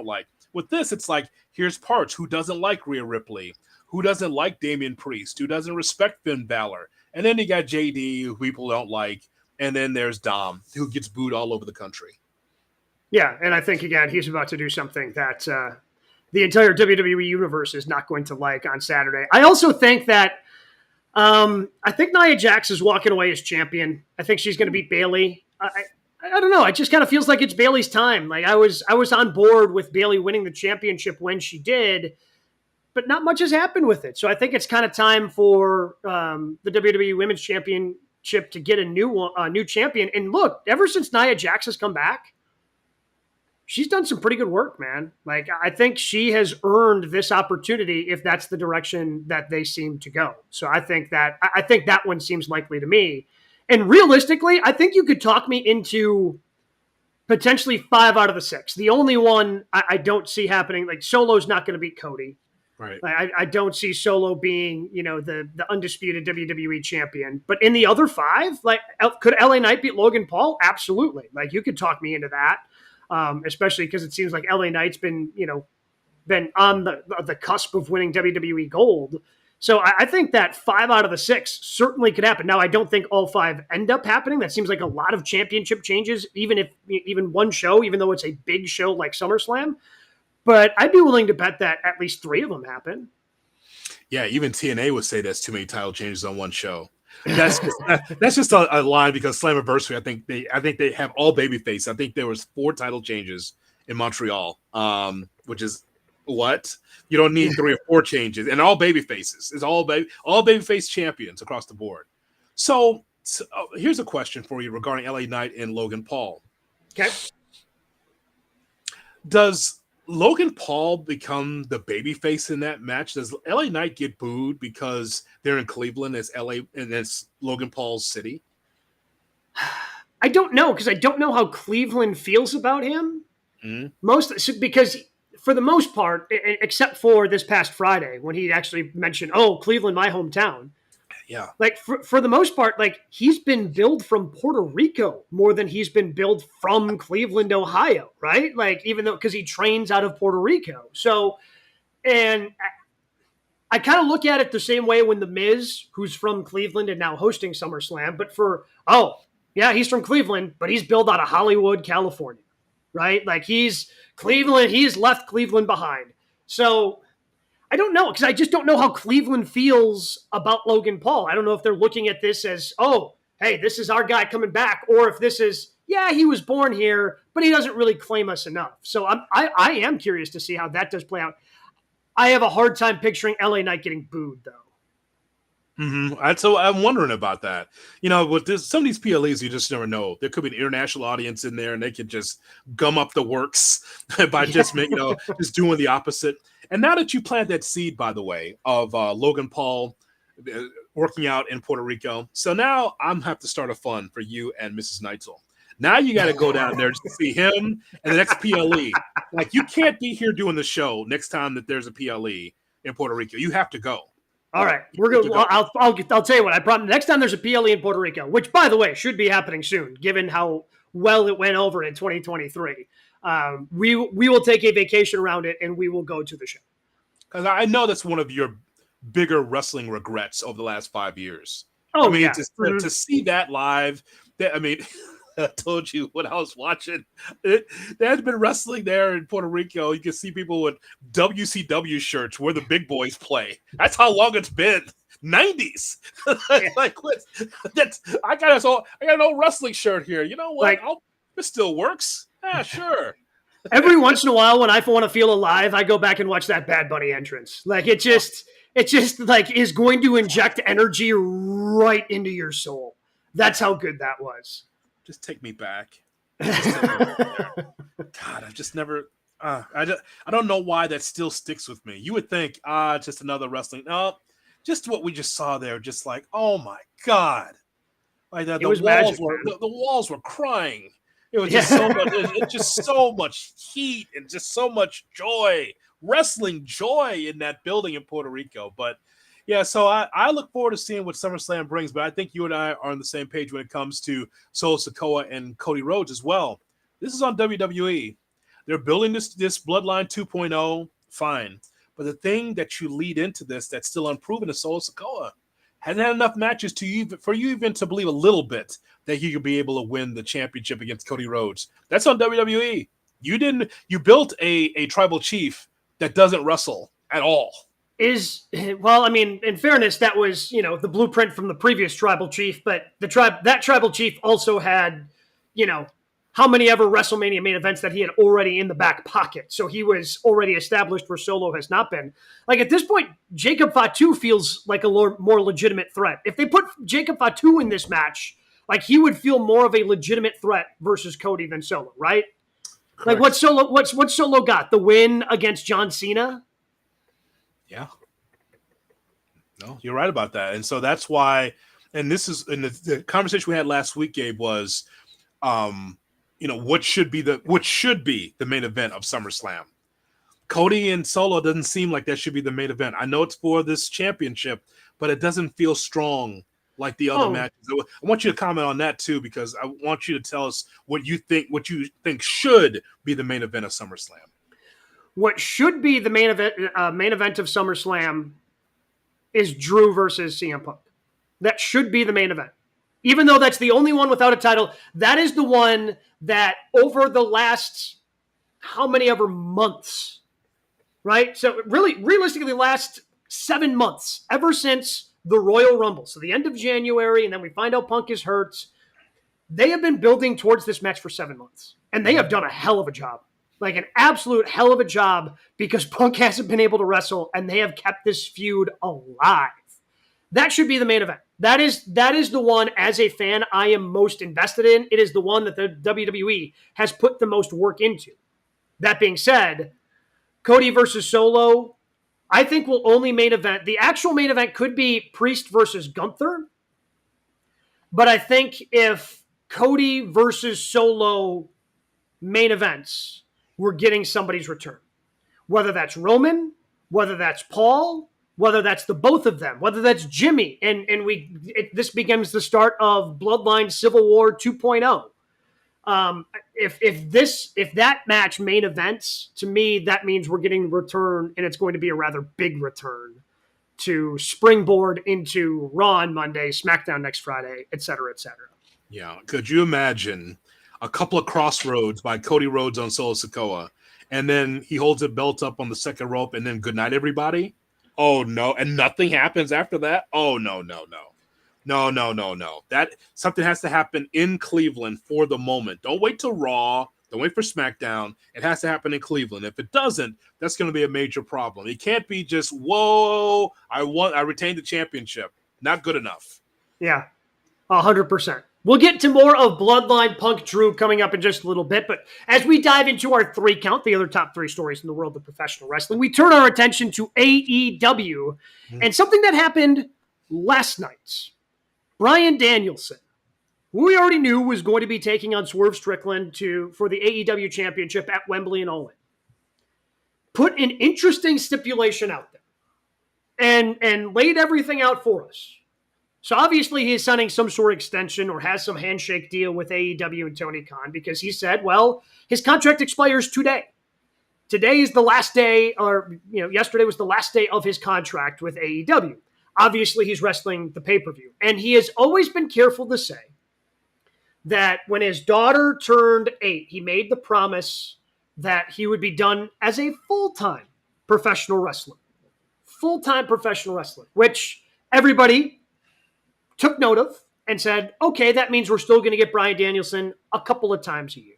like. With this, it's like, here's parts. Who doesn't like Rhea Ripley? Who doesn't like Damian Priest? Who doesn't respect Finn Balor? And then you got JD, who people don't like. And then there's Dom, who gets booed all over the country. Yeah, and I think, again, he's about to do something that the entire WWE universe is not going to like on Saturday. I also think that I think Nia Jax is walking away as champion. I think she's going to beat Bayley. I don't know. It just kind of feels like it's Bayley's time. Like I was on board with Bayley winning the championship when she did, but not much has happened with it. So I think it's kind of time for the WWE Women's Championship to get a new champion. And look, ever since Nia Jax has come back, she's done some pretty good work, man. Like I think she has earned this opportunity if that's the direction that they seem to go. So I think that one seems likely to me. And realistically, I think you could talk me into potentially 5 out of the 6. The only one I don't see happening, like Solo's not going to beat Cody. Right. I don't see Solo being, the undisputed WWE champion. But in the other 5, like could LA Knight beat Logan Paul? Absolutely. Like you could talk me into that, especially because it seems like LA Knight's been on the cusp of winning WWE gold. So I think that 5 out of the 6 certainly could happen. Now, I don't think all 5 end up happening. That seems like a lot of championship changes, even one show, even though it's a big show like SummerSlam. But I'd be willing to bet that at least 3 of them happen. Yeah, even TNA would say that's too many title changes on one show. That's just a line because Slammiversary, I think they have all babyface. I think there was 4 title changes in Montreal, which is what? You don't need 3 or 4 changes, and all baby faces. It's all baby face champions across the board. So here's a question for you regarding LA Knight and Logan Paul. Okay. Does Logan Paul become the baby face in that match? Does LA Knight get booed because they're in Cleveland as LA and it's Logan Paul's city? I don't know, because I don't know how Cleveland feels about him. Because for the most part, except for this past Friday when he actually mentioned, Cleveland, my hometown. Yeah. Like for the most part, like he's been billed from Puerto Rico more than he's been billed from Cleveland, Ohio, right? Like because he trains out of Puerto Rico. So, and I kind of look at it the same way when The Miz, who's from Cleveland and now hosting SummerSlam, but he's from Cleveland, but he's billed out of Hollywood, California, right? Like he's left Cleveland behind. So I don't know, because I just don't know how Cleveland feels about Logan Paul. I don't know if they're looking at this as, hey, this is our guy coming back, or if this is, he was born here, but he doesn't really claim us enough. So I am curious to see how that does play out. I have a hard time picturing LA Knight getting booed, though. Mm-hmm. So I'm wondering about that. With some of these PLEs, you just never know. There could be an international audience in there, and they could just gum up the works by just just doing the opposite. And now that you plant that seed, by the way, of Logan Paul working out in Puerto Rico, so now I'm have to start a fund for you and Mrs. Neitzel. Now you got to go down there to see him and the next PLE. Like you can't be here doing the show next time that there's a PLE in Puerto Rico. You have to go. All right, we're good. Well, I'll tell you what. I promise. Next time there's a PLE in Puerto Rico, which by the way should be happening soon, given how well it went over in 2023. We will take a vacation around it and we will go to the show. Because I know that's one of your bigger wrestling regrets over the last 5 years. To see that live. I told you when I was watching, there had been wrestling there in Puerto Rico. You can see people with WCW shirts where the big boys play. That's how long it's been. 90s. Like what? I got an old wrestling shirt here. You know what? This still works. Yeah, sure. Every once in a while, when I want to feel alive, I go back and watch that Bad Bunny entrance. Like it just like is going to inject energy right into your soul. That's how good that was. Just take me back. God, I've just never. I don't know why that still sticks with me. You would think, just another wrestling. No, just what we just saw there. Just like, oh my God, like that. The walls were crying. It was just so much. It's just so much heat and just so much joy, wrestling joy in that building in Puerto Rico. But yeah, so I look forward to seeing what SummerSlam brings. But I think you and I are on the same page when it comes to Solo Sikoa and Cody Rhodes as well. This is on WWE. They're building this Bloodline 2.0, fine. But the thing that you lead into this that's still unproven is Solo Sikoa. Hasn't had enough matches for you even to believe a little bit that he could be able to win the championship against Cody Rhodes. That's on WWE. You built a tribal chief that doesn't wrestle at all. In fairness, that was, the blueprint from the previous tribal chief, but that tribal chief also had, how many ever WrestleMania main events that he had already in the back pocket. So he was already established where Solo has not been. Like, at this point, Jacob Fatu feels like a more legitimate threat. If they put Jacob Fatu in this match, like, he would feel more of a legitimate threat versus Cody than Solo, right? Correct. Like, what Solo got? The win against John Cena? Yeah. No, you're right about that. And so that's why, and this is in the conversation we had last week, Gabe, was what should be the main event of SummerSlam. Cody and Solo doesn't seem like that should be the main event. I know it's for this championship, but it doesn't feel strong like the other matches. I want you to comment on that too, because I want you to tell us what you think should be the main event of SummerSlam. What should be the main event of SummerSlam is Drew versus CM Punk. That should be the main event. Even though that's the only one without a title, that is the one that over the last how many ever months, right? So really, realistically, the last 7 months, ever since the Royal Rumble, so the end of January, and then we find out Punk is hurt, they have been building towards this match for 7 months. And they have done a hell of a job. Like an absolute hell of a job, because Punk hasn't been able to wrestle, and they have kept this feud alive. That should be the main event. That is the one, as a fan, I am most invested in. It is the one that the WWE has put the most work into. That being said, Cody versus Solo, I think will only main event. The actual main event could be Priest versus Gunther. But I think if Cody versus Solo main events, we're getting somebody's return. Whether that's Roman, whether that's Paul, whether that's the both of them, whether that's Jimmy, and this becomes the start of Bloodline Civil War 2.0. If that match main events, to me, that means we're getting return, and it's going to be a rather big return to springboard into Raw on Monday, SmackDown next Friday, et cetera, et cetera. Yeah. Could you imagine a couple of crossroads by Cody Rhodes on Solo Sikoa, and then he holds a belt up on the second rope, and then good night, everybody? Oh, no. And nothing happens after that? Oh, no. That something has to happen in Cleveland for the moment. Don't wait till Raw. Don't wait for SmackDown. It has to happen in Cleveland. If it doesn't, that's going to be a major problem. It can't be just, whoa, I retained the championship. Not good enough. Yeah, 100%. We'll get to more of Bloodline Punk Drew coming up in just a little bit, but as we dive into our 3 count, the other top 3 stories in the world of professional wrestling, we turn our attention to AEW and something that happened last night. Bryan Danielson, who we already knew was going to be taking on Swerve Strickland for the AEW Championship at Wembley and All In, put an interesting stipulation out there and laid everything out for us. So obviously he's signing some sort of extension or has some handshake deal with AEW and Tony Khan, because he said, well, his contract expires today. Today is the last day, or yesterday was the last day of his contract with AEW. Obviously he's wrestling the pay-per-view. And he has always been careful to say that when his daughter turned 8, he made the promise that he would be done as a full-time professional wrestler. Full-time professional wrestler, which everybody took note of and said, okay, that means we're still going to get Bryan Danielson a couple of times a year.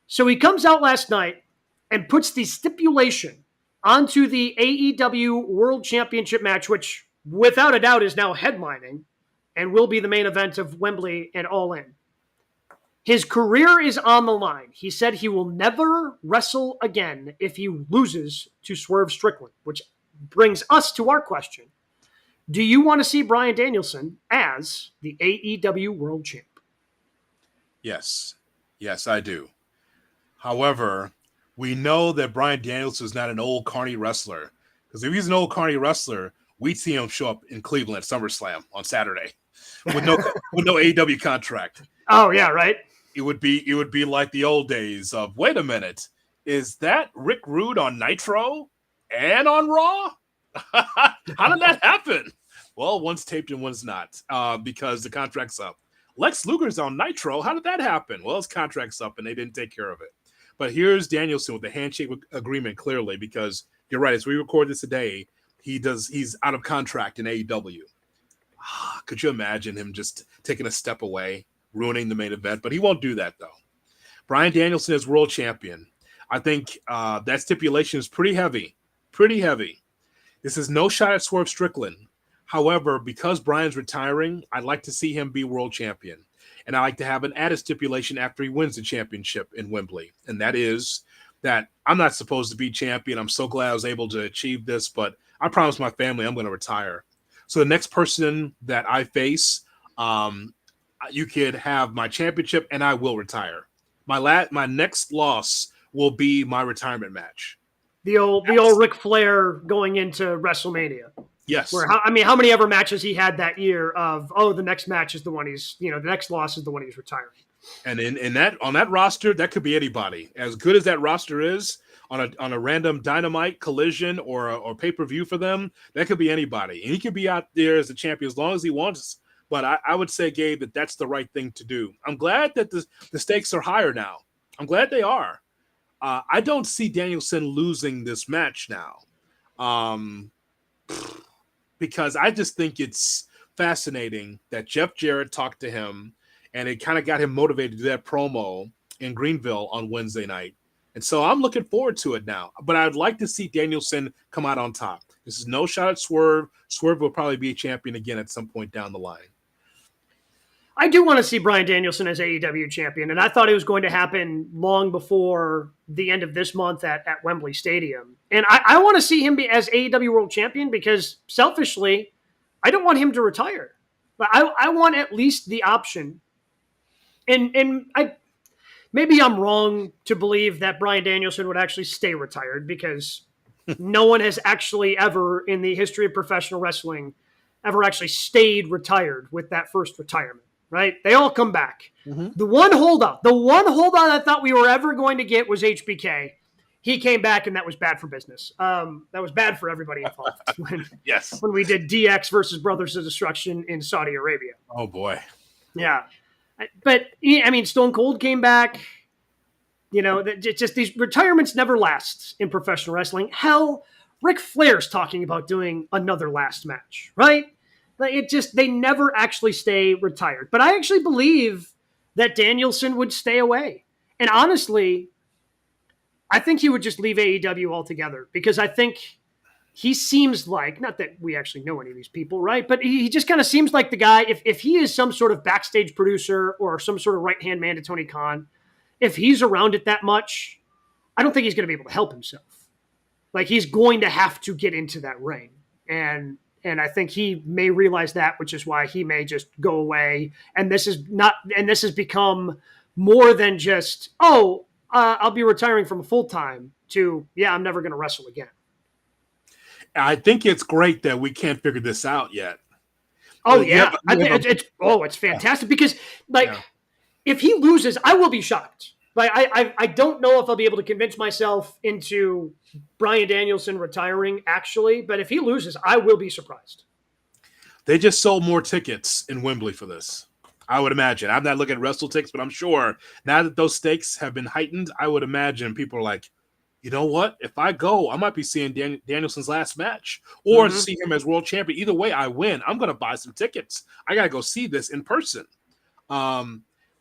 So he comes out last night and puts the stipulation onto the AEW World Championship match, which without a doubt is now headlining and will be the main event of Wembley and All In. His career is on the line. He said he will never wrestle again if he loses to Swerve Strickland, which brings us to our question. Do you want to see Bryan Danielson as the AEW World Champ? Yes. Yes, I do. However, we know that Bryan Danielson is not an old carny wrestler. Because if he's an old carny wrestler, we'd see him show up in Cleveland at SummerSlam on Saturday with no AEW contract. Oh, yeah, right? it would be like the old days of, wait a minute, is that Rick Rude on Nitro and on Raw? How did that happen? Well, one's taped and one's not, because the contract's up. Lex Luger's on Nitro. How did that happen? Well, his contract's up and they didn't take care of it. But here's Danielson with the handshake agreement, clearly, because you're right. As we record this today, he's out of contract in AEW. Could you imagine him just taking a step away, ruining the main event? But he won't do that, though. Bryan Danielson is world champion. I think that stipulation is pretty heavy. Pretty heavy. This is no shot at Swerve Strickland. However, because Bryan's retiring, I'd like to see him be world champion. And I like to have an added stipulation after he wins the championship in Wembley. And that is that I'm not supposed to be champion. I'm so glad I was able to achieve this, but I promised my family I'm going to retire. So the next person that I face, you could have my championship and I will retire. My next loss will be my retirement match. The old Ric Flair going into WrestleMania. Yes. Where how many ever matches he had that year of, the next match is the one the next loss is the one he's retiring. And on that roster, that could be anybody. As good as that roster is, on a random Dynamite, Collision, or pay-per-view for them, that could be anybody. And he could be out there as a champion as long as he wants. But I would say, Gabe, that's the right thing to do. I'm glad that the stakes are higher now. I'm glad they are. I don't see Danielson losing this match now. Because I just think it's fascinating that Jeff Jarrett talked to him and it kind of got him motivated to do that promo in Greenville on Wednesday night. And so I'm looking forward to it now. But I'd like to see Danielson come out on top. This is no shot at Swerve. Swerve will probably be a champion again at some point down the line. I do want to see Bryan Danielson as AEW champion, and I thought it was going to happen long before the end of this month at Wembley Stadium. And I want to see him be as AEW world champion because selfishly, I don't want him to retire. But I want at least the option. And maybe I'm wrong to believe that Bryan Danielson would actually stay retired because no one has actually ever in the history of professional wrestling ever actually stayed retired with that first retirement. Right? They all come back. Mm-hmm. The one holdout I thought we were ever going to get was HBK. He came back, and that was bad for business. That was bad for everybody involved. When we did DX versus Brothers of Destruction in Saudi Arabia. Oh, boy. Yeah. But, I mean, Stone Cold came back. Just these retirements never last in professional wrestling. Hell, Ric Flair's talking about doing another last match, right? They never actually stay retired. But I actually believe that Danielson would stay away. And honestly, I think he would just leave AEW altogether because I think he seems like, not that we actually know any of these people, right? But he just kind of seems like the guy, if he is some sort of backstage producer or some sort of right-hand man to Tony Khan, if he's around it that much, I don't think he's going to be able to help himself. Like, he's going to have to get into that ring. And I think he may realize that, which is why he may just go away. And this has become more than just, I'll be retiring from full-time to, I'm never going to wrestle again. I think it's great that we can't figure this out yet. Oh, yeah. I think it's fantastic because, if he loses, I will be shocked. Like, I don't know if I'll be able to convince myself into Bryan Danielson retiring, actually. But if he loses, I will be surprised. They just sold more tickets in Wembley for this, I would imagine. I'm not looking at WrestleTix, but I'm sure now that those stakes have been heightened, I would imagine people are like, you know what? If I go, I might be seeing Danielson's last match or see him as world champion. Either way, I win. I'm going to buy some tickets. I got to go see this in person.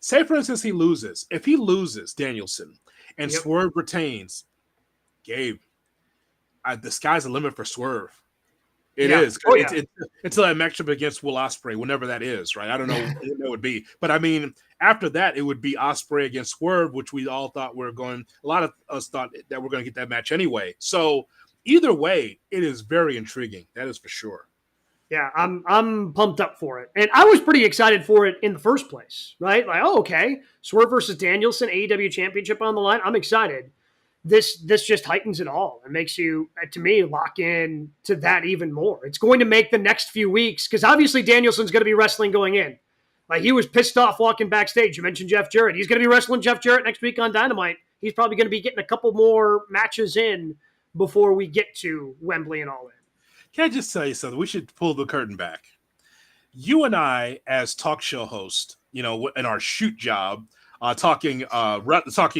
Say, for instance, he loses. If he loses, Danielson, and Swerve retains, Gabe, the sky's the limit for Swerve. It is. Oh, until that matchup against Will Ospreay, whenever that is, right? I don't know when it would be. But, I mean, after that, it would be Ospreay against Swerve, which we all thought a lot of us thought that we're going to get that match anyway. So, either way, it is very intriguing. That is for sure. Yeah, I'm pumped up for it. And I was pretty excited for it in the first place, right? Like, okay, Swerve versus Danielson, AEW Championship on the line. I'm excited. This just heightens it all. It makes you, to me, lock in to that even more. It's going to make the next few weeks, because obviously Danielson's going to be wrestling going in. Like, he was pissed off walking backstage. You mentioned Jeff Jarrett. He's going to be wrestling Jeff Jarrett next week on Dynamite. He's probably going to be getting a couple more matches in before we get to Wembley and All In. Can I just tell you something? We should pull the curtain back. You and I, as talk show hosts, in our shoot job, talking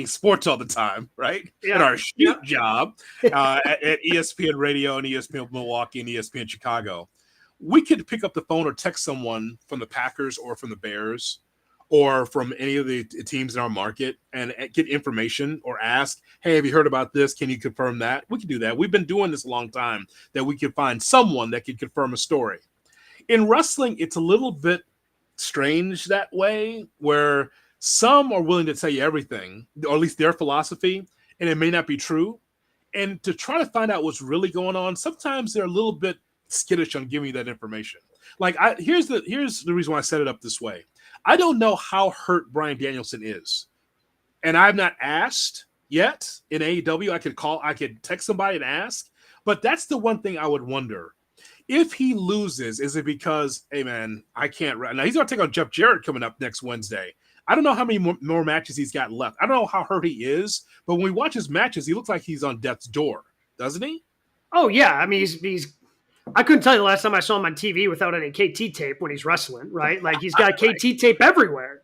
sports all the time, right? Yeah. In our shoot job at ESPN Radio and ESPN Milwaukee and ESPN Chicago, we could pick up the phone or text someone from the Packers or from the Bears or from any of the teams in our market and get information or ask, hey, have you heard about this? Can you confirm that? We can do that. We've been doing this a long time, that we could find someone that could confirm a story. In wrestling, it's a little bit strange that way, where some are willing to tell you everything, or at least their philosophy, and it may not be true. And to try to find out what's really going on, sometimes they're a little bit skittish on giving you that information. Like, here's the reason why I set it up this way. I don't know how hurt Bryan Danielson is, and I've not asked yet in AEW. I could text somebody and ask, but that's the one thing I would wonder. If he loses, is it because, hey man, I can't? Now he's going to take on Jeff Jarrett coming up next Wednesday. I don't know how many more matches he's got left. I don't know how hurt he is, but when we watch his matches, he looks like he's on death's door, doesn't he? Oh yeah, I mean he's. I couldn't tell you the last time I saw him on TV without any KT tape when he's wrestling, right? Like, he's got KT tape everywhere,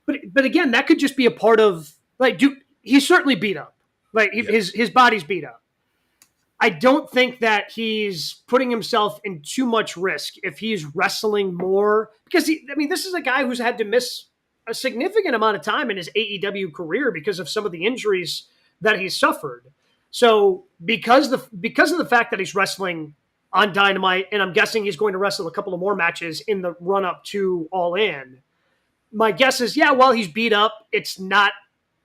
but again, that could just be a part of, like, dude, he's certainly beat up, like his body's beat up. I don't think that he's putting himself in too much risk if he's wrestling more, because this is a guy who's had to miss a significant amount of time in his AEW career because of some of the injuries that he's suffered. So because of the fact that he's wrestling on Dynamite, and I'm guessing he's going to wrestle a couple of more matches in the run up to All In, my guess is, while he's beat up, it's not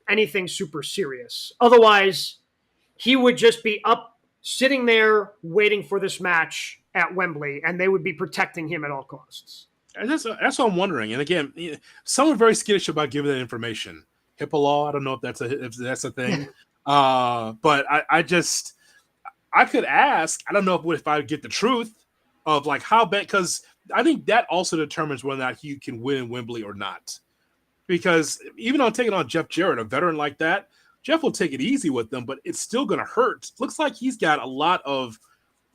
anything super serious. Otherwise, he would just be up, sitting there waiting for this match at Wembley, and they would be protecting him at all costs. And that's what I'm wondering. And again, some are very skittish about giving that information. HIPAA law, I don't know if that's a thing. But I could ask. I don't know if I would get the truth of, like, how bad, because I think that also determines whether or not he can win in Wembley or not. Because even on taking on Jeff Jarrett, a veteran like that, Jeff will take it easy with them, but it's still going to hurt. Looks like he's got a lot of,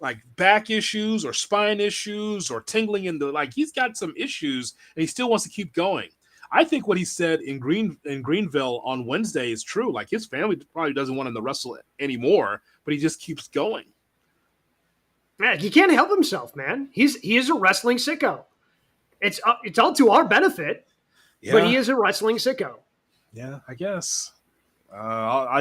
like, back issues or spine issues or tingling in the, like, he's got some issues and he still wants to keep going. I think what he said in Greenville on Wednesday is true. Like, his family probably doesn't want him to wrestle anymore, but he just keeps going. Man, he can't help himself, man. He is a wrestling sicko. It's all to our benefit, but he is a wrestling sicko. Yeah, I guess. I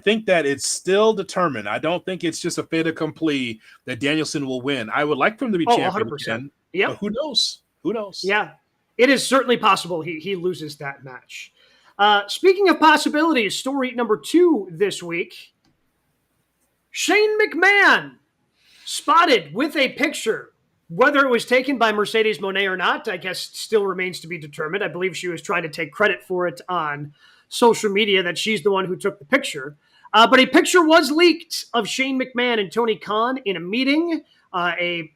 think that it's still determined. I don't think it's just a fait accompli that Danielson will win. I would like for him to be champion 100%. again. Yeah. But who knows? Who knows? Yeah. It is certainly possible he loses that match. Speaking of possibilities, story number 2 this week. Shane McMahon spotted with a picture. Whether it was taken by Mercedes Moné or not, I guess still remains to be determined. I believe she was trying to take credit for it on social media, that she's the one who took the picture. But a picture was leaked of Shane McMahon and Tony Khan in a meeting. A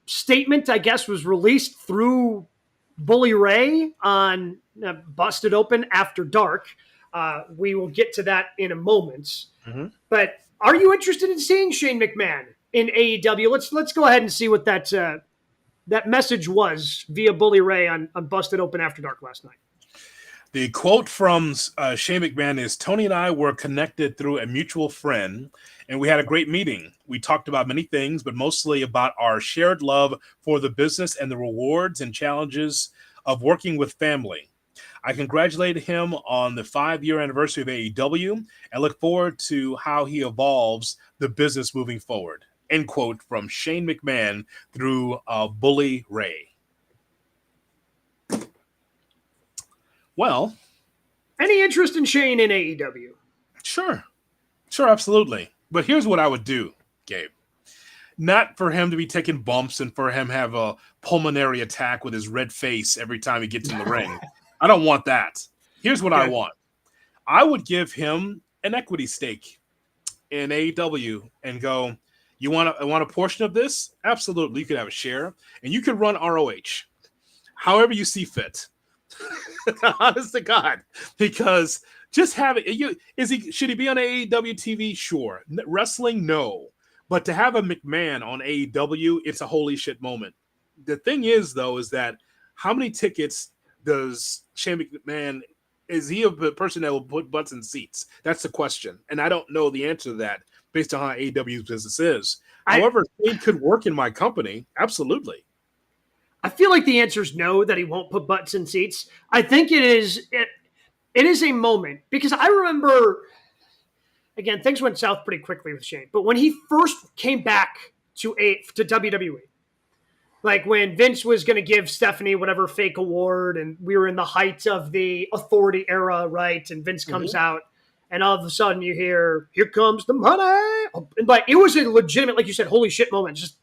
statement, I guess, was released through Bully Ray on Busted Open After Dark. We will get to that in a moment. Mm-hmm. But are you interested in seeing Shane McMahon in AEW? Let's go ahead and see what that message was via Bully Ray on Busted Open After Dark last night. The quote from Shane McMahon is, Tony and I were connected through a mutual friend, and we had a great meeting. We talked about many things, but mostly about our shared love for the business and the rewards and challenges of working with family. I congratulated him on the 5-year anniversary of AEW and look forward to how he evolves the business moving forward. End quote from Shane McMahon through Bully Ray. Well, any interest in Shane in AEW? Sure, absolutely. But here's what I would do, Gabe. Not for him to be taking bumps and for him to have a pulmonary attack with his red face every time he gets in the ring. I don't want that. Here's what I want. I would give him an equity stake in AEW and go, you want a portion of this? Absolutely. You could have a share, and you could run ROH. however you see fit. Honest to God, because just having should he be on AEW TV? Sure. Wrestling, no. But to have a McMahon on AEW, it's a holy shit moment. The thing is, though, is that how many tickets does Shane McMahon? Is he a person that will put butts in seats? That's the question, and I don't know the answer to that based on how AEW's business is. However, Shane could work in my company, absolutely. I feel like the answer is no, that he won't put butts in seats. I think it is a moment, because I remember, again, things went south pretty quickly with Shane, but when he first came back to WWE, like when Vince was going to give Stephanie whatever fake award, and we were in the height of the authority era, right? And Vince comes out, and all of a sudden you hear, "Here comes the money!" And like, it was a legitimate, like you said, holy shit moment. Just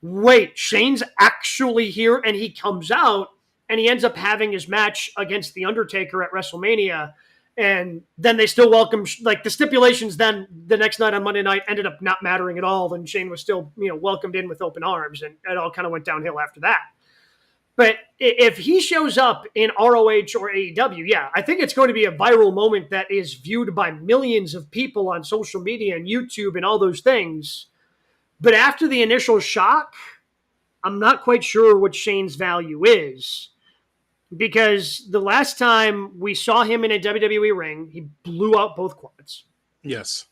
wait, Shane's actually here, and he comes out, and he ends up having his match against The Undertaker at WrestleMania, and then they still welcome, like the stipulations then the next night on Monday night ended up not mattering at all, and Shane was still, welcomed in with open arms, and it all kind of went downhill after that. But if he shows up in ROH or AEW, yeah, I think it's going to be a viral moment that is viewed by millions of people on social media and YouTube and all those things. But after the initial shock, I'm not quite sure what Shane's value is, because the last time we saw him in a WWE ring, he blew out both quads. Yes.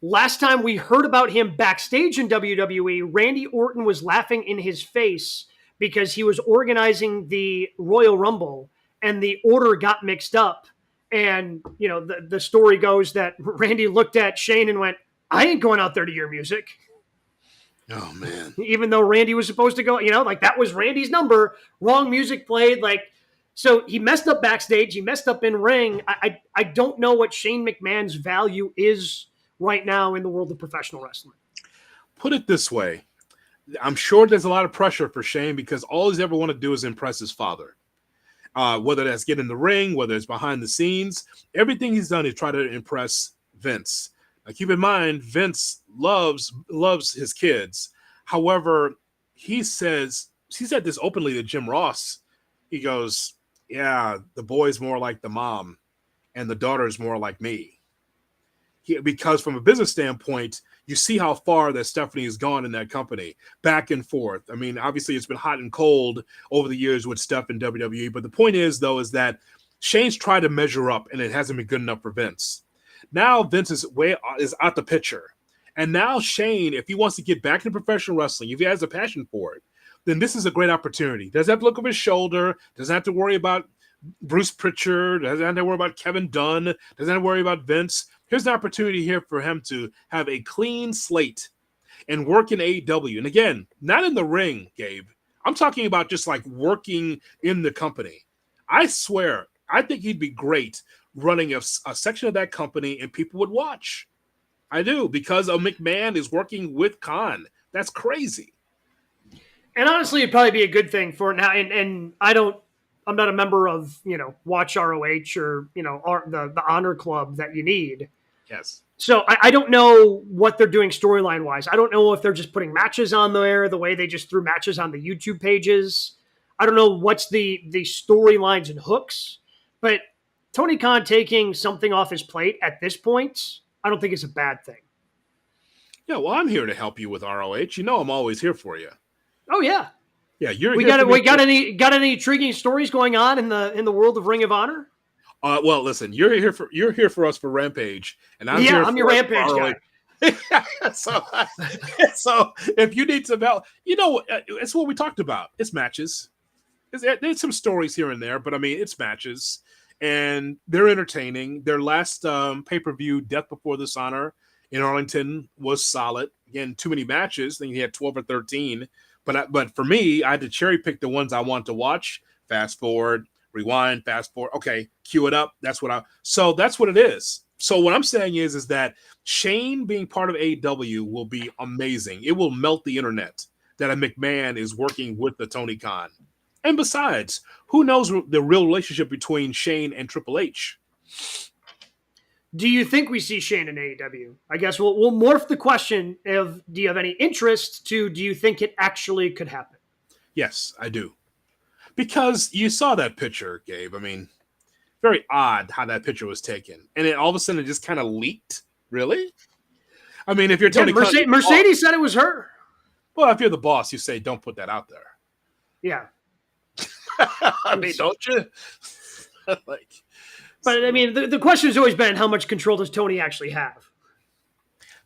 Last time we heard about him backstage in WWE, Randy Orton was laughing in his face because he was organizing the Royal Rumble and the order got mixed up. And, the story goes that Randy looked at Shane and went, "I ain't going out there to your music." Oh, man. Even though Randy was supposed to go, that was Randy's number. Wrong music played. So he messed up backstage. He messed up in ring. I don't know what Shane McMahon's value is right now in the world of professional wrestling. Put it this way. I'm sure there's a lot of pressure for Shane because all he's ever want to do is impress his father. Whether that's get in the ring, whether it's behind the scenes, everything he's done is try to impress Vince. Now, keep in mind, Vince loves his kids. However, he said this openly to Jim Ross. He goes, "Yeah, the boy's more like the mom, and the daughter's more like me." Because from a business standpoint, you see how far that Stephanie has gone in that company, back and forth. I mean, obviously, it's been hot and cold over the years with Steph in WWE. But the point is, though, is that Shane's tried to measure up, and it hasn't been good enough for Vince. Now Vince is out the picture. And now Shane, if he wants to get back into professional wrestling, if he has a passion for it, then this is a great opportunity. Doesn't have to look over his shoulder. Doesn't have to worry about Bruce Pritchard. Doesn't have to worry about Kevin Dunn. Doesn't have to worry about Vince. Here's an opportunity here for him to have a clean slate and work in AEW. And again, not in the ring, Gabe. I'm talking about just like working in the company. I swear, I think he'd be great running a section of that company and people would watch. I do, because a McMahon is working with Khan. That's crazy. And honestly, it'd probably be a good thing for now. And I'm not a member of, Watch ROH or, the Honor Club that you need. Yes. So I don't know what they're doing storyline wise. I don't know if they're just putting matches on there the way they just threw matches on the YouTube pages. I don't know what's the storylines and hooks, but Tony Khan taking something off his plate at this point, I don't think it's a bad thing. Yeah, well, I'm here to help you with ROH. I'm always here for you. Oh yeah, yeah. We got any intriguing stories going on in the world of Ring of Honor? Well, listen, you're here for us for Rampage, and I'm your Rampage guy. so if you need some help, it's what we talked about. It's matches. There's some stories here and there, but I mean, it's matches. And they're entertaining. Their last pay-per-view, Death Before Dishonor in Arlington, was solid. Again, too many matches. I think he had 12 or 13. But for me, I had to cherry pick the ones I want to watch. Fast forward, rewind, fast forward. Okay, cue it up. That's what it is. So what I'm saying is that Shane being part of AEW will be amazing. It will melt the internet that a McMahon is working with the Tony Khan. And besides, who knows the real relationship between Shane and Triple H? Do you think we see Shane in AEW? I guess we'll morph the question of, do you have any interest, to do you think it actually could happen? Yes, I do. Because you saw that picture, Gabe. I mean, very odd how that picture was taken. And it all of a sudden it just kind of leaked. Really? I mean, if you're Tony Khan, Mercedes said it was her. Well, if you're the boss, you say, don't put that out there. Yeah. I mean, don't you? Like, but I mean, the question has always been, how much control does Tony actually have?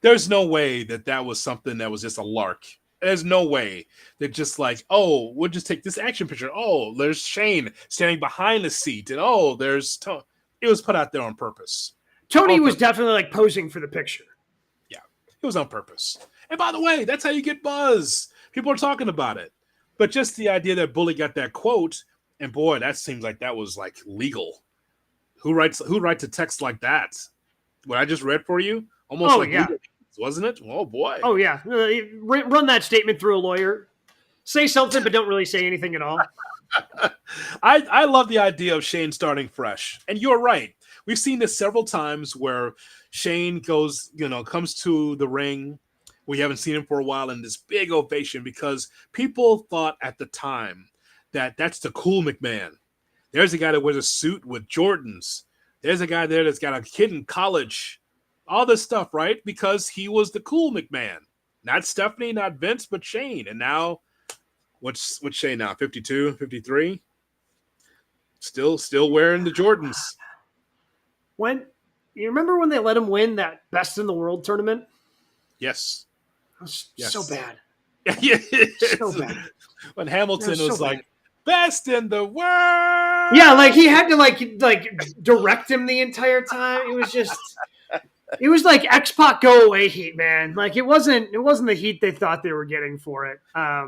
There's no way that was something that was just a lark. There's no way that just like, oh, we'll just take this action picture. Oh, there's Shane standing behind the seat. And oh, there's Tony. It was put out there on purpose. Tony was definitely like posing for the picture. Yeah, it was on purpose. And by the way, that's how you get buzz. People are talking about it. But just the idea that Bully got that quote, and boy, that seems like that was like legal. Who writes a text like that? What I just read for you? Almost legal, wasn't it? Oh boy. Oh yeah. Run that statement through a lawyer. Say something, but don't really say anything at all. I love the idea of Shane starting fresh. And you're right. We've seen this several times where Shane comes to the ring. We haven't seen him for a while in this big ovation because people thought at the time that that's the cool McMahon. There's a guy that wears a suit with Jordans. There's a guy there that's got a kid in college. All this stuff, right? Because he was the cool McMahon. Not Stephanie, not Vince, but Shane. And now, what's Shane now? 52, 53? Still wearing the Jordans. When you remember when they let him win that Best in the World tournament? Yes. It was so bad. Yeah, so bad. When Hamilton was like, best in the world. Yeah, like he had to like direct him the entire time. It was like X-Pac go away heat, man. Like it wasn't the heat they thought they were getting for it.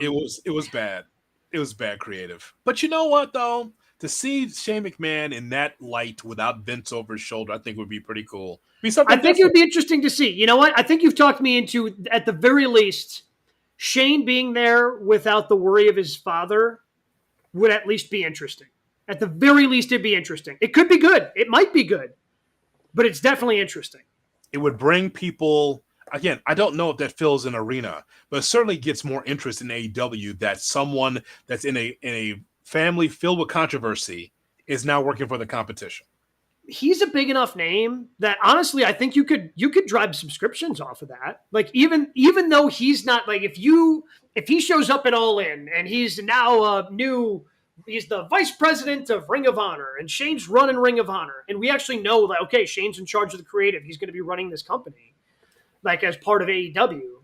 It was bad. It was bad creative. But you know what though? To see Shane McMahon in that light without Vince over his shoulder, I think would be pretty cool. I think it would be interesting to see. You know what? I think you've talked me into, at the very least, Shane being there without the worry of his father would at least be interesting. At the very least, it'd be interesting. It could be good. It might be good. But it's definitely interesting. It would bring people, again, I don't know if that fills an arena, but it certainly gets more interest in AEW that someone that's in a family filled with controversy is now working for the competition. He's a big enough name that honestly, I think you could drive subscriptions off of that. Like even though he's not like, if he shows up at All In and he's now he's the vice president of Ring of Honor and Shane's running Ring of Honor. And we actually know that, okay, Shane's in charge of the creative. He's going to be running this company like as part of AEW.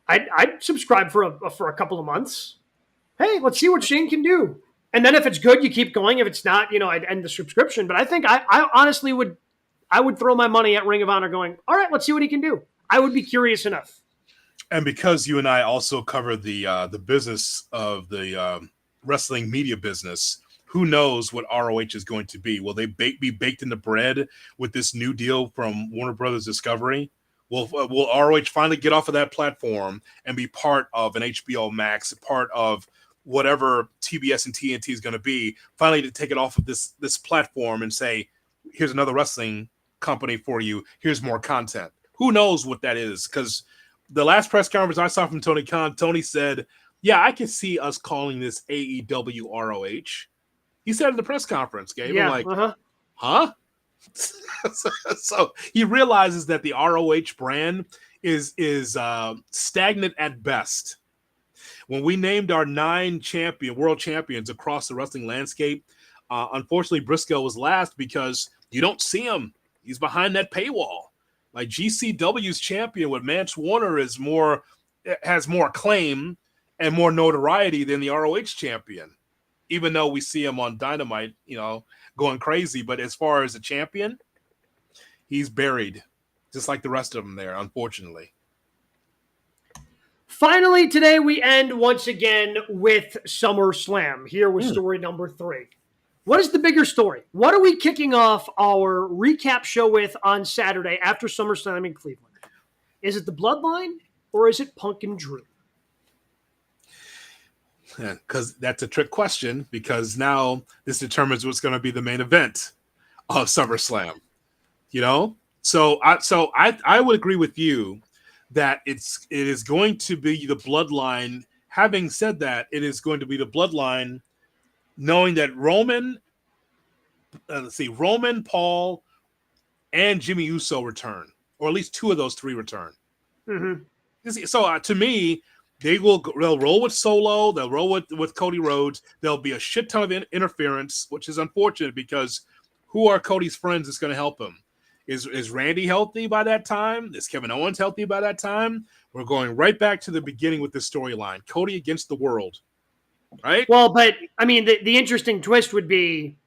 I'd subscribe for a couple of months. Hey, let's see what Shane can do. And then if it's good, you keep going. If it's not, I'd end the subscription. But I think I honestly would throw my money at Ring of Honor going, all right, let's see what he can do. I would be curious enough. And because you and I also cover the business of the wrestling media business, who knows what ROH is going to be? Will they be baked in the bread with this new deal from Warner Brothers Discovery? Will ROH finally get off of that platform and be part of an HBO Max, part of whatever TBS and TNT is going to be, finally to take it off of this platform and say, here's another wrestling company for you. Here's more content. Who knows what that is? Because the last press conference I saw from Tony Khan, Tony said, yeah, I can see us calling this AEW ROH. He said in the press conference, Gabe, yeah, like, huh? So he realizes that the ROH brand is stagnant at best. When we named our 9 world champions across the wrestling landscape, unfortunately Briscoe was last because you don't see him. He's behind that paywall. Like GCW's champion with Mance Warner has more acclaim and more notoriety than the ROH champion, even though we see him on Dynamite, going crazy. But as far as a champion, he's buried, just like the rest of them there, unfortunately. Finally, today we end once again with SummerSlam. Here with story number 3. What is the bigger story? What are we kicking off our recap show with on Saturday after SummerSlam in Cleveland? Is it the Bloodline or is it Punk and Drew? Because that's a trick question, because now this determines what's going to be the main event of SummerSlam. So I would agree with you that it is going to be the Bloodline having said that, it is going to be the Bloodline, knowing that Roman, Paul, and Jimmy Uso return, or at least two of those three return. Mm-hmm. So to me, they'll roll with Solo, they'll roll with Cody Rhodes. There'll be a shit ton of interference, which is unfortunate because who are Cody's friends that's going to help him? Is Randy healthy by that time? Is Kevin Owens healthy by that time? We're going right back to the beginning with this storyline. Cody against the world, right? Well, but I mean, the interesting twist would be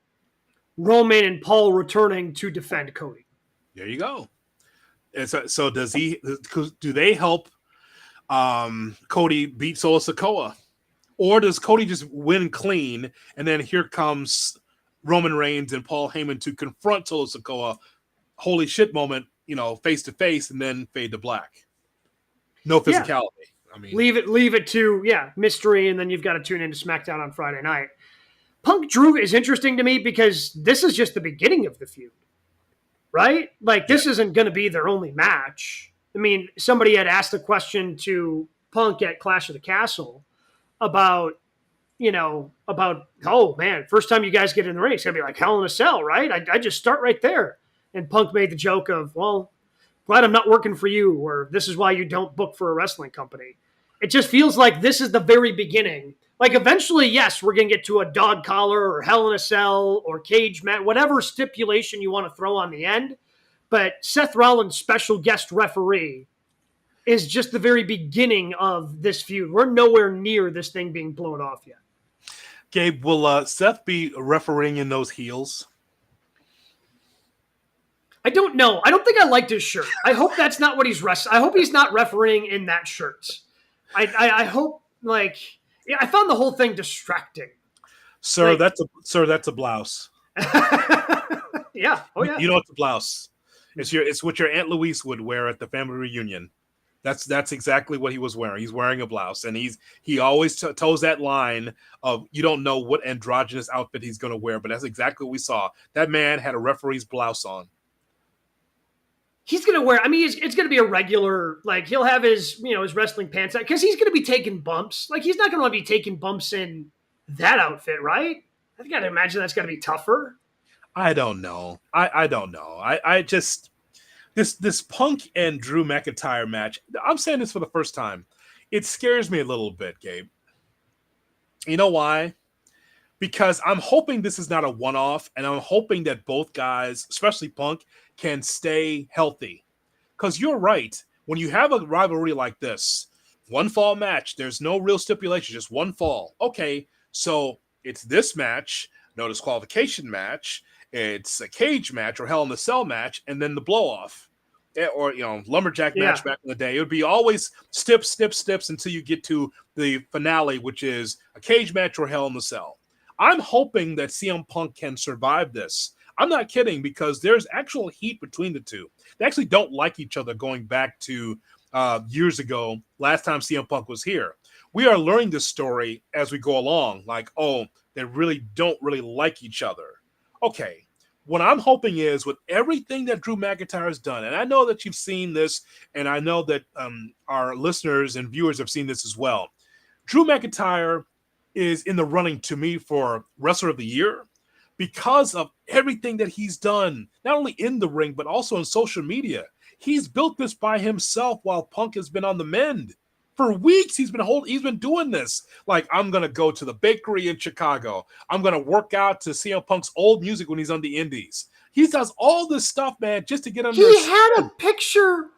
Roman and Paul returning to defend Cody. There you go. And so do they help Cody beat Solo Sikoa? Or does Cody just win clean and then here comes Roman Reigns and Paul Heyman to confront Solo Sikoa? Holy shit moment, face to face, and then fade to black. No physicality. Yeah. I mean, leave it to mystery, and then you've got to tune into SmackDown on Friday night. Punk Drew is interesting to me because this is just the beginning of the feud, right? Like this isn't going to be their only match. I mean, somebody had asked a question to Punk at Clash of the Castle about, oh man, first time you guys get in the ring, it's gonna be like Hell in a Cell, right? I just start right there. And Punk made the joke of, well, glad I'm not working for you, or this is why you don't book for a wrestling company. It just feels like this is the very beginning. Like eventually, yes, we're going to get to a dog collar or Hell in a Cell or cage match, whatever stipulation you want to throw on the end. But Seth Rollins' special guest referee is just the very beginning of this feud. We're nowhere near this thing being blown off yet. Gabe, will Seth be refereeing in those heels? I don't know. I don't think I liked his shirt. I hope that's not what he's wrestling. I hope he's not refereeing in that shirt. I hope, I found the whole thing distracting. Sir, that's a blouse. Yeah. Oh yeah. You know it's a blouse. It's what your Aunt Louise would wear at the family reunion. That's exactly what he was wearing. He's wearing a blouse, and he always toes that line of you don't know what androgynous outfit he's going to wear, but that's exactly what we saw. That man had a referee's blouse on. He's going to wear, it's going to be a regular, he'll have his, his wrestling pants out because he's going to be taking bumps. He's not going to want to be taking bumps in that outfit, right? I got to imagine that's going to be tougher. I don't know. I don't know. I just, this Punk and Drew McIntyre match, I'm saying this for the first time. It scares me a little bit, Gabe. You know why? Because I'm hoping this is not a one-off, and I'm hoping that both guys, especially Punk, can stay healthy. Because you're right. When you have a rivalry like this, one fall match, there's no real stipulation, just one fall. Okay, so it's this match, no disqualification match, it's a cage match or Hell in a Cell match, and then the blow-off. Or, lumberjack match back in the day. It would be always steps until you get to the finale, which is a cage match or Hell in a Cell. I'm hoping that CM Punk can survive this. I'm not kidding because there's actual heat between the two. They actually don't like each other going back to years ago, last time CM Punk was here. We are learning this story as we go along, they really don't really like each other. Okay, what I'm hoping is with everything that Drew McIntyre has done, and I know that you've seen this, and I know that our listeners and viewers have seen this as well. Drew McIntyre is in the running to me for Wrestler of the Year because of everything that he's done, not only in the ring, but also on social media. He's built this by himself while Punk has been on the mend. For weeks, he's been doing this. I'm going to go to the bakery in Chicago. I'm going to work out to CM Punk's old music when he's on the indies. He does all this stuff, man, just to get under He had a picture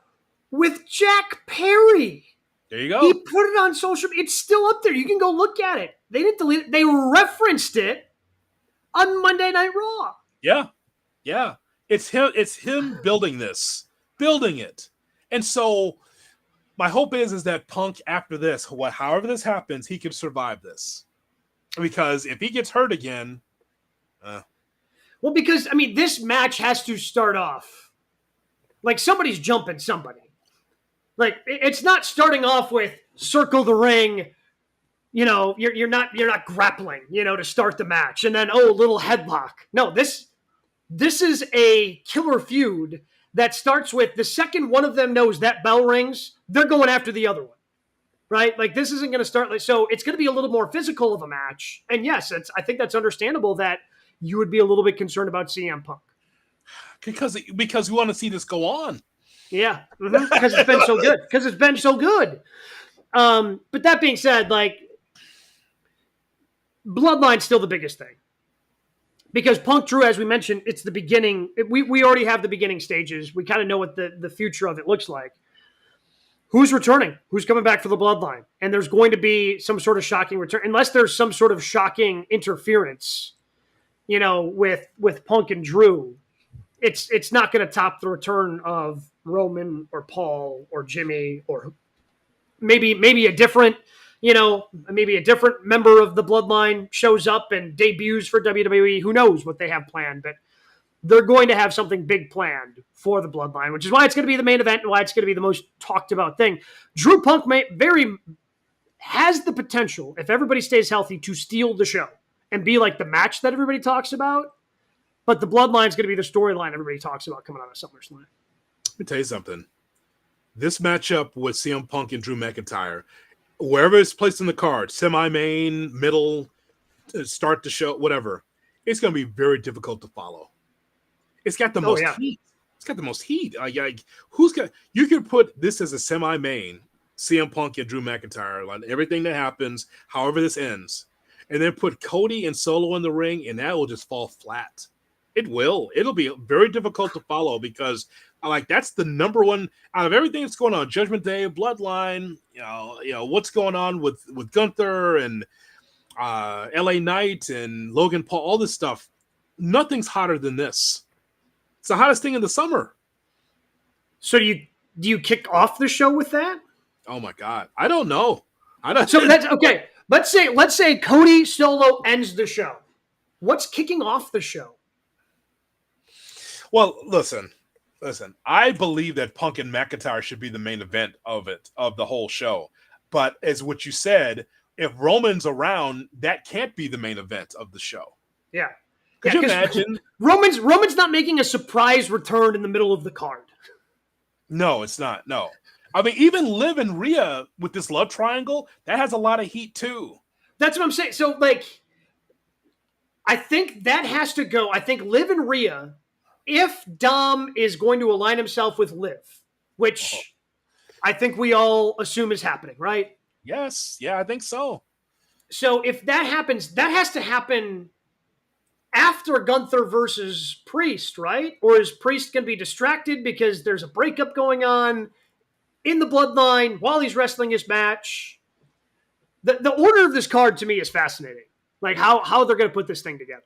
with Jack Perry. There you go. He put it on social media. It's still up there. You can go look at it. They didn't delete it. They referenced it on Monday Night Raw. Yeah. It's him building it. And so my hope is that Punk, after this, however this happens, he can survive this. Because if he gets hurt again, well, because this match has to start off somebody's jumping somebody. It's not starting off with circle the ring. You're not grappling, to start the match, and then little headlock. No, this is a killer feud that starts with the second one of them knows that bell rings, they're going after the other one. right? Like this isn't going to start like, so it's going to be a little more physical of a match. And yes, I think that's understandable that you would be a little bit concerned about CM Punk. Because we want to see this go on. Yeah. Because it's been so good. But that being said, like Bloodline's still the biggest thing. Because Punk Drew, as we mentioned, it's the beginning. We already have the beginning stages. We kind of know what the future of it looks like. Who's returning? Who's coming back for the Bloodline? And there's going to be some sort of shocking return, unless there's some sort of shocking interference, with Punk and Drew. It's not going to top the return of Roman or Paul or Jimmy or maybe a different, maybe a different member of the Bloodline shows up and debuts for WWE. Who knows what they have planned, but they're going to have something big planned for the Bloodline, which is why it's going to be the main event and why it's going to be the most talked about thing. Drew Punk has the potential, if everybody stays healthy, to steal the show and be like the match that everybody talks about. But the Bloodline is going to be the storyline everybody talks about coming out of SummerSlam. Let me tell you something. This matchup with CM Punk and Drew McIntyre, wherever it's placed in the card, semi-main, middle, start the show, whatever, it's going to be very difficult to follow. It's got the most heat. It's got the most heat. You could put this as a semi-main, CM Punk and Drew McIntyre, like everything that happens, however this ends, and then put Cody and Solo in the ring, and that will just fall flat. It will. It'll be very difficult to follow because that's the number one out of everything that's going on. Judgment Day, Bloodline, what's going on with Gunther and LA Knight and Logan Paul, all this stuff. Nothing's hotter than this. It's the hottest thing in the summer. So do you kick off the show with that? Oh my God. I don't know. So that's okay. Let's say Cody Solo ends the show. What's kicking off the show? Well, listen. I believe that Punk and McIntyre should be the main event of the whole show. But as what you said, if Roman's around, that can't be the main event of the show. Yeah. Could you imagine? Roman's not making a surprise return in the middle of the card. No, it's not. No. I mean, even Liv and Rhea with this love triangle, that has a lot of heat too. That's what I'm saying. So, I think that has to go. I think Liv and Rhea, if Dom is going to align himself with Liv, which I think we all assume is happening, right? Yes. Yeah, I think so. So if that happens, that has to happen after Gunther versus Priest, right? Or is Priest going to be distracted because there's a breakup going on in the Bloodline while he's wrestling his match? The order of this card to me is fascinating. Like how they're going to put this thing together.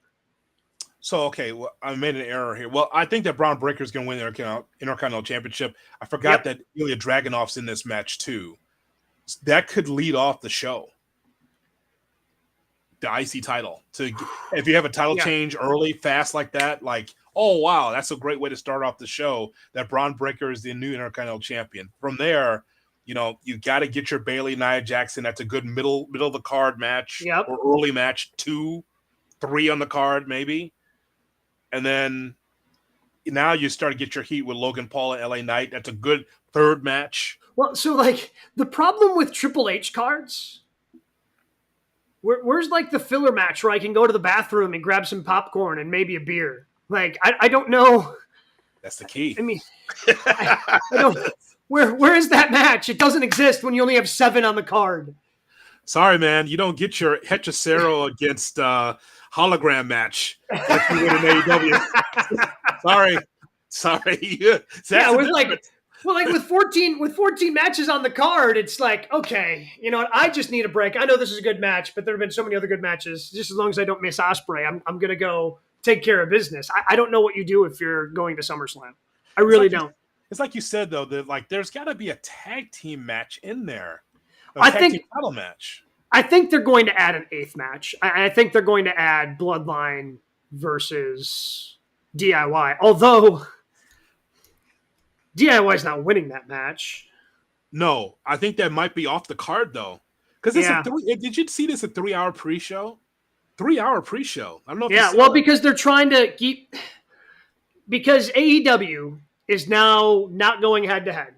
So, okay, well, I made an error here. Well, I think that Braun Breaker is going to win the Intercontinental Championship. I forgot that Ilya Dragunov's in this match too. That could lead off the show. The IC title. If you have a title change early, fast like that, oh, wow, that's a great way to start off the show, that Braun Breaker is the new Intercontinental Champion. From there, you got to get your Bayley, Nia Jackson. That's a good middle of the card match or early match, 2, 3 on the card maybe. And then now you start to get your heat with Logan Paul and LA Knight. That's a good third match. Well, so the problem with Triple H cards, where's the filler match where I can go to the bathroom and grab some popcorn and maybe a beer? I don't know. That's the key. I mean, I don't. Where is that match? It doesn't exist when you only have 7 on the card. Sorry, man. You don't get your Hechicero against hologram match like you would in AEW. Sorry. With 14 matches on the card, it's okay, you know what? I just need a break. I know this is a good match, but there have been so many other good matches. Just as long as I don't miss Ospreay, I'm gonna go take care of business. I don't know what you do if you're going to SummerSlam. I really don't. It's like you said though, that there's got to be a tag team match in there. I think title match. I think they're going to add an 8th match. I think they're going to add Bloodline versus DIY. Although DIY is not winning that match. No, I think that might be off the card though. Because did you see this a 3-hour pre-show? 3-hour pre-show. I don't know. If because they're trying to keep. Because AEW is now not going head to head.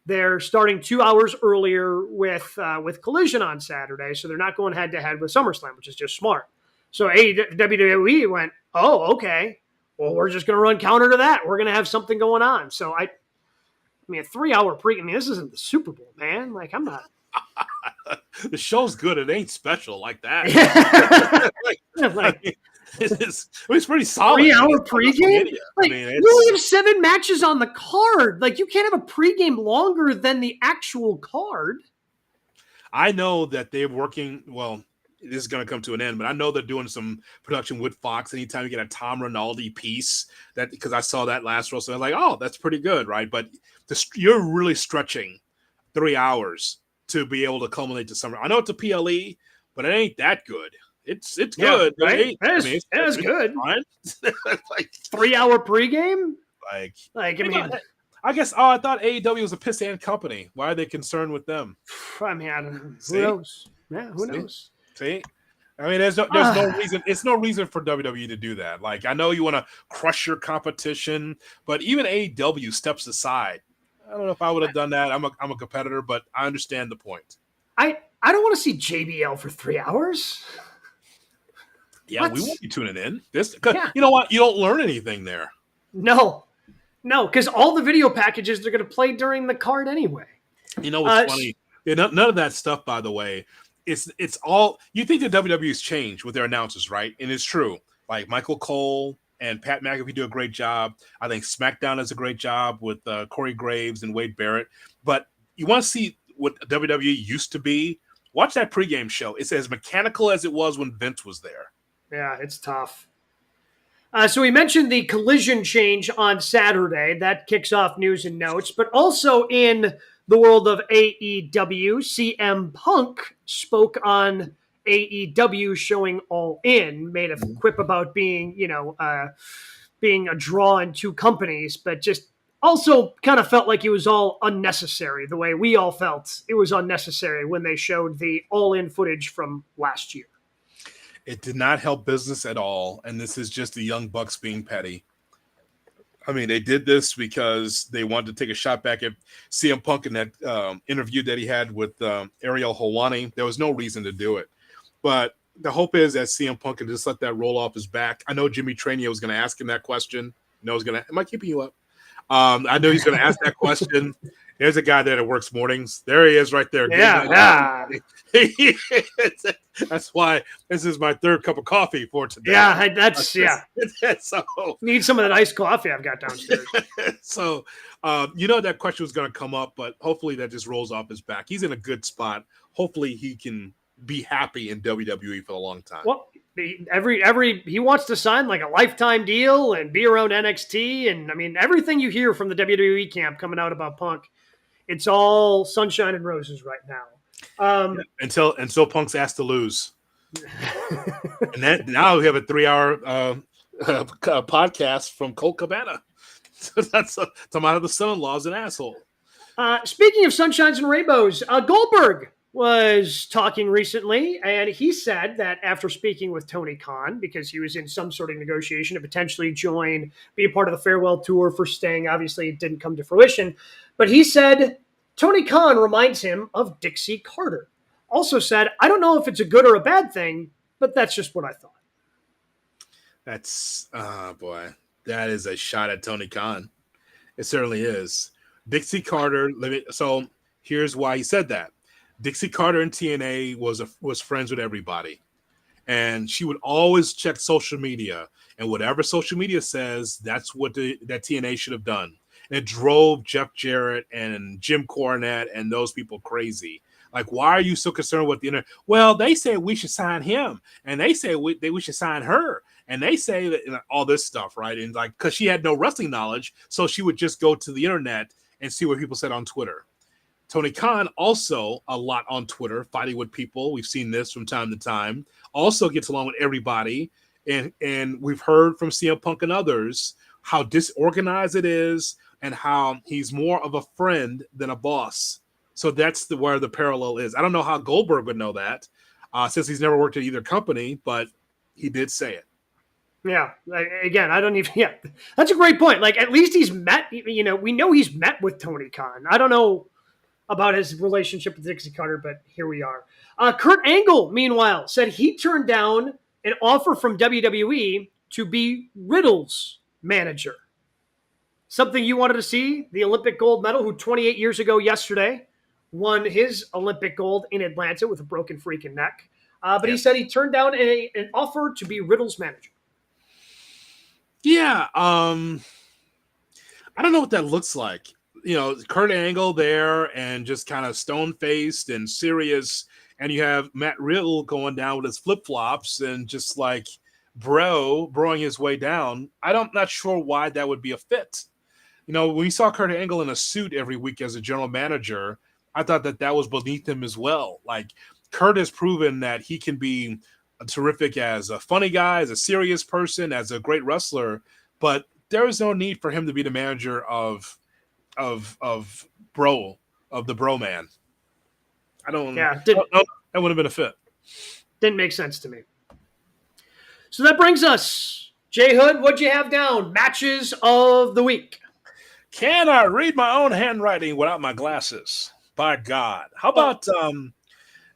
they're starting 2 hours earlier with Collision on Saturday, so they're not going head to head with SummerSlam, which is just smart. So WWE went, oh, okay, well, we're just going to run counter to that. We're going to have something going on. So I mean, a 3-hour pre. I mean, this isn't the Super Bowl, man. Like, I'm not. The show's good. It ain't special like that. It's pretty solid. 3-hour pregame? Like, you only have 7 matches on the card. Like, you can't have a pregame longer than the actual card. I know that they're working. Well, this is going to come to an end, but I know they're doing some production with Fox. Anytime you get a Tom Rinaldi piece, that because I saw that last row, so I'm like, oh, that's pretty good, right? But you're really stretching 3 hours to be able to culminate to summer. I know it's a PLE, but it ain't that good. It's good, right? It's good. Like 3-hour pregame. Like I mean, I guess. Oh, I thought AEW was a piss and company. Why are they concerned with them? I mean, who knows? Yeah, who knows? See, I mean, there's no reason. It's no reason for WWE to do that. Like, I know you want to crush your competition, but even AEW steps aside. I don't know if I would have done that. I'm a competitor, but I understand the point. I don't want to see JBL for 3 hours. Yeah, we won't be tuning in. You know what? You don't learn anything there. No, because all the video packages they're going to play during the card anyway. You know what's funny? None of that stuff, by the way. It's all you think the WWE's changed with their announcers, right? And it's true. Like Michael Cole and Pat McAfee do a great job. I think SmackDown does a great job with Corey Graves and Wade Barrett. But you want to see what WWE used to be? Watch that pregame show. It's as mechanical as it was when Vince was there. Yeah, it's tough. So we mentioned the Collision change on Saturday. That kicks off news and notes. But also in the world of AEW, CM Punk spoke on AEW showing All In, made a quip about being a draw in 2 companies, but just also kind of felt like it was all unnecessary, the way we all felt it was unnecessary when they showed the All In footage from last year. It did not help business at all, and this is just the Young Bucks being petty. I mean, they did this because they wanted to take a shot back at CM Punk in that interview that he had with Ariel Helwani. There was no reason to do it. But the hope is that CM Punk can just let that roll off his back. I know Jimmy Trania was going to ask him that question. Am I keeping you up? I know he's going to ask that question. There's a guy there that works mornings. There he is right there. Yeah. That's why this is my 3rd cup of coffee for today. Yeah, So need some of that iced coffee I've got downstairs. So, that question was going to come up, but hopefully that just rolls off his back. He's in a good spot. Hopefully he can be happy in WWE for a long time. Well, he wants to sign like a lifetime deal and be around NXT, and I mean everything you hear from the WWE camp coming out about Punk, it's all sunshine and roses right now. Until Punk's asked to lose, and then now we have a 3-hour podcast from Colt Cabana. So that's talking about the son-in-law is an asshole. Speaking of sunshines and rainbows, Goldberg was talking recently, and he said that after speaking with Tony Khan, because he was in some sort of negotiation to potentially be a part of the farewell tour for Sting. Obviously, it didn't come to fruition. But he said Tony Khan reminds him of Dixie Carter. Also said, I don't know if it's a good or a bad thing, but that's just what I thought. That's, boy, that is a shot at Tony Khan. It certainly is. Dixie Carter, so here's why he said that. Dixie Carter in TNA was friends with everybody. And she would always check social media. And whatever social media says, that's what that TNA should have done. And it drove Jeff Jarrett and Jim Cornette and those people crazy. Like, why are you so concerned with the internet? Well, they say we should sign him. And they say we should sign her. And they say that all this stuff, right? And like, because she had no wrestling knowledge, so she would just go to the internet and see what people said on Twitter. Tony Khan also a lot on Twitter, fighting with people. We've seen this from time to time. Also gets along with everybody. And we've heard from CM Punk and others how disorganized it is and how he's more of a friend than a boss. So that's where the parallel is. I don't know how Goldberg would know that since he's never worked at either company, but he did say it. Yeah. Again, I don't even. Yeah, that's a great point. Like, at least he's met. We know he's met with Tony Khan. I don't know about his relationship with Dixie Carter, but here we are. Kurt Angle, meanwhile, said he turned down an offer from WWE to be Riddle's manager. Something you wanted to see, the Olympic gold medal, who 28 years ago yesterday won his Olympic gold in Atlanta with a broken freaking neck. But he said he turned down an offer to be Riddle's manager. Yeah, I don't know what that looks like. Kurt Angle there and just kind of stone-faced and serious, and you have Matt Riddle going down with his flip-flops and just like broing his way down. Not sure why that would be a fit. When we saw Kurt Angle in a suit every week as a general manager, I thought that was beneath him as well. Like, Kurt has proven that he can be terrific as a funny guy, as a serious person, as a great wrestler, but there is no need for him to be the manager of the bro man. That would have been a fit. Didn't make sense to me. So that brings us, JHood, what'd you have down? Matches of the week. Can I read my own handwriting without my glasses? By God. How about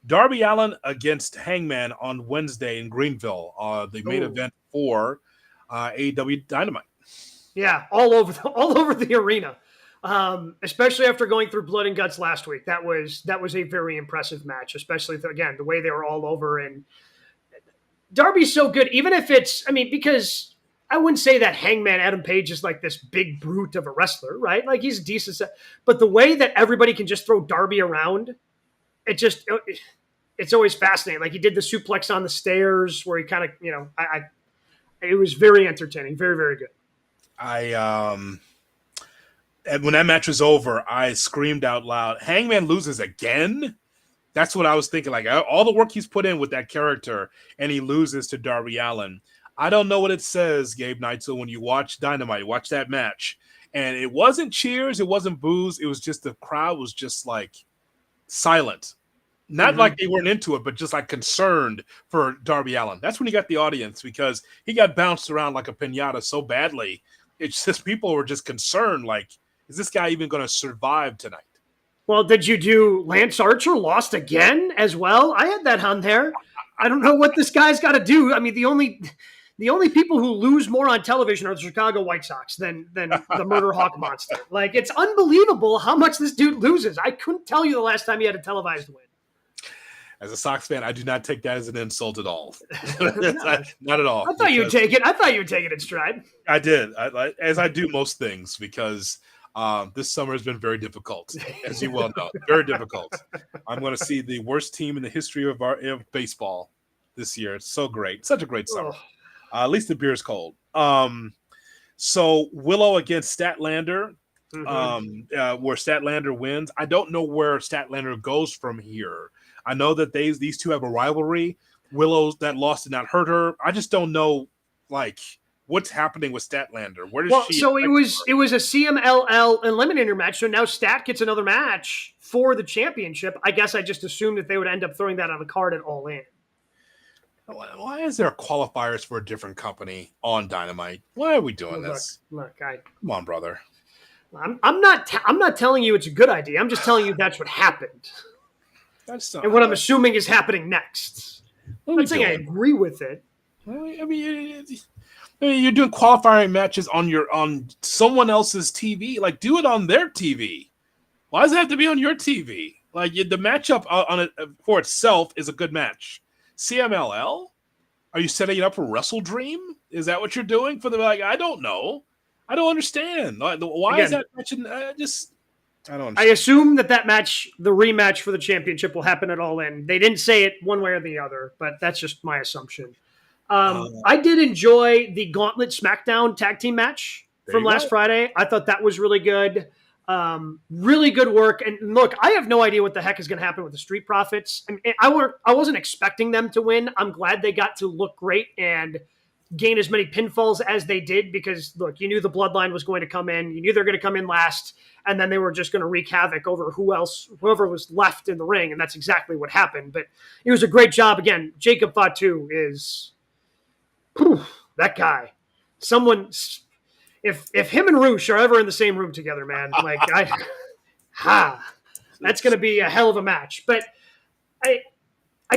Darby Allin against Hangman on Wednesday in Greenville, the main event for AEW Dynamite? Yeah, all over the arena, especially after going through blood and guts last week. That was a very impressive match, especially again the way they were all over. And Darby's so good, even if because I wouldn't say that Hangman Adam Page is like this big brute of a wrestler, right? Like, he's decent, but the way that everybody can just throw Darby around, it's always fascinating. Like, he did the suplex on the stairs where he kind of, it was very entertaining, very, very good. When that match was over, I screamed out loud, Hangman loses again? That's what I was thinking. Like, all the work he's put in with that character, and he loses to Darby Allin. I don't know what it says, Gabe Neitzel, when you watch Dynamite, watch that match. And it wasn't cheers, it wasn't boos. It was just the crowd was just like silent. Not like they weren't into it, but just like concerned for Darby Allin. That's when he got the audience, because he got bounced around like a piñata so badly. It's just people were just concerned, like, is this guy even going to survive tonight? Well, did you do Lance Archer lost again as well? I had that on there. I don't know what this guy's got to do. I mean, the only people who lose more on television are the Chicago White Sox than the Murder Hawk Monster. Like, it's unbelievable how much this dude loses. I couldn't tell you the last time he had a televised win. As a Sox fan, I do not take that as an insult at all. Not at all. I thought you'd take it. I thought you would take it in stride. I did, as I do most things, because this summer has been very difficult, as you well know. Very difficult. I'm going to see the worst team in the history of baseball this year. It's so great. Such a great summer. At least the beer is cold. So Willow against Statlander, where Statlander wins. I don't know where Statlander goes from here. I know that these two have a rivalry. Willow's that loss did not hurt her. I just don't know, like, what's happening with Statlander. Where does she? So it was a CMLL eliminator match. So now Stat gets another match for the championship. I guess I just assumed that they would end up throwing that on the card at All In. Why is there qualifiers for a different company on Dynamite? Why are we doing this? Look, come on, brother. I'm not telling you it's a good idea. I'm just telling you that's what happened. And what I'm assuming is happening next. I'm not saying I agree with it. I mean, you're doing qualifying matches on someone else's TV. Like, do it on their TV. Why does it have to be on your TV? Like, the matchup on it for itself is a good match. CMLL? Are you setting it up for Wrestle Dream? Is that what you're doing for the? Like, I don't know. I don't understand. Why is that match? I don't understand. I assume that match, the rematch for the championship, will happen at All In. They didn't say it one way or the other, but that's just my assumption. I did enjoy the Gauntlet SmackDown tag team match from last Friday. I thought that was really good. Really good work. And look, I have no idea what the heck is going to happen with the Street Profits. I wasn't expecting them to win. I'm glad they got to look great and gain as many pinfalls as they did, because look, you knew the Bloodline was going to come in. You knew they're going to come in last, and then they were just going to wreak havoc over whoever was left in the ring. And that's exactly what happened. But it was a great job. Again, Jacob Fatu is that guy. Someone, if him and Roosh are ever in the same room together, man, like That's going to be a hell of a match. But I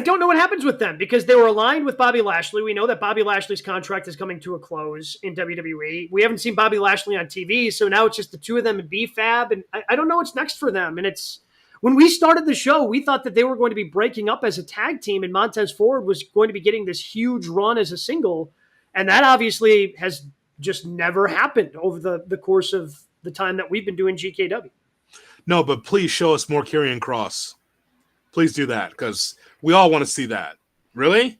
don't know what happens with them because they were aligned with Bobby Lashley. We know that Bobby Lashley's contract is coming to a close in WWE. We haven't seen Bobby Lashley on TV, so now it's just the two of them in B-Fab, and I don't know what's next for them. And it's when we started the show, we thought that they were going to be breaking up as a tag team, and Montez Ford was going to be getting this huge run as a single, and that obviously has just never happened over the course of the time that we've been doing GKW. No, but please show us more Karrion Kross. Please do that because we all want to see that. Really?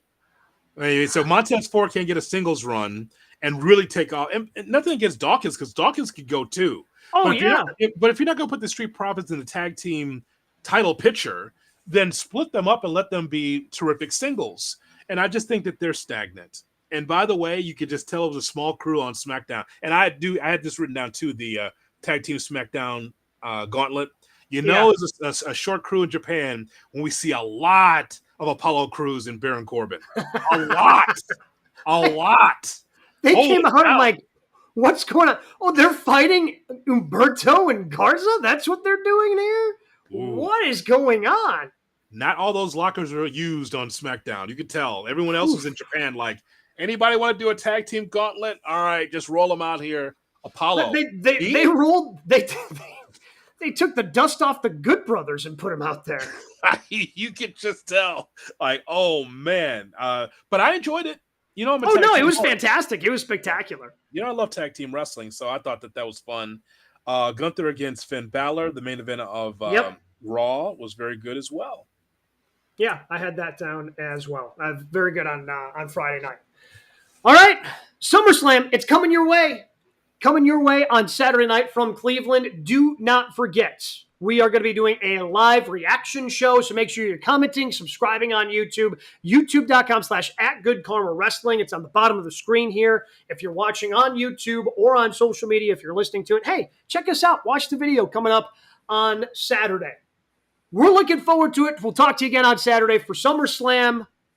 I mean, so Montez Ford can't get a singles run and really take off. And nothing against Dawkins because Dawkins could go too. Oh, but yeah. But if you're not going to put the Street Profits in the tag team title picture, then split them up and let them be terrific singles. And I just think that they're stagnant. And by the way, you could just tell it was a small crew on SmackDown. And I had this written down too, the tag team SmackDown gauntlet. It's a short crew in Japan when we see a lot of Apollo Crews and Baron Corbin. A lot. They came out and like, what's going on? Oh, they're fighting Humberto and Garza? That's what they're doing here? Ooh. What is going on? Not all those lockers are used on SmackDown. You could tell. Everyone else was in Japan like, anybody want to do a tag team gauntlet? All right, just roll them out here. Apollo. They took the dust off the Good Brothers and put them out there. You could just tell, like, oh man. But I enjoyed it. You know, it was fantastic. It was spectacular. You know, I love tag team wrestling, so I thought that was fun. Gunther against Finn Balor, the main event of Raw, was very good as well. Yeah, I had that down as well. Very good on Friday night. All right, SummerSlam, it's coming your way. Coming your way on Saturday night from Cleveland. Do not forget, we are going to be doing a live reaction show, so make sure you're commenting, subscribing on YouTube, youtube.com/@GoodKarmaWrestling. It's on the bottom of the screen here. If you're watching on YouTube or on social media, if you're listening to it, hey, check us out. Watch the video coming up on Saturday. We're looking forward to it. We'll talk to you again on Saturday for SummerSlam.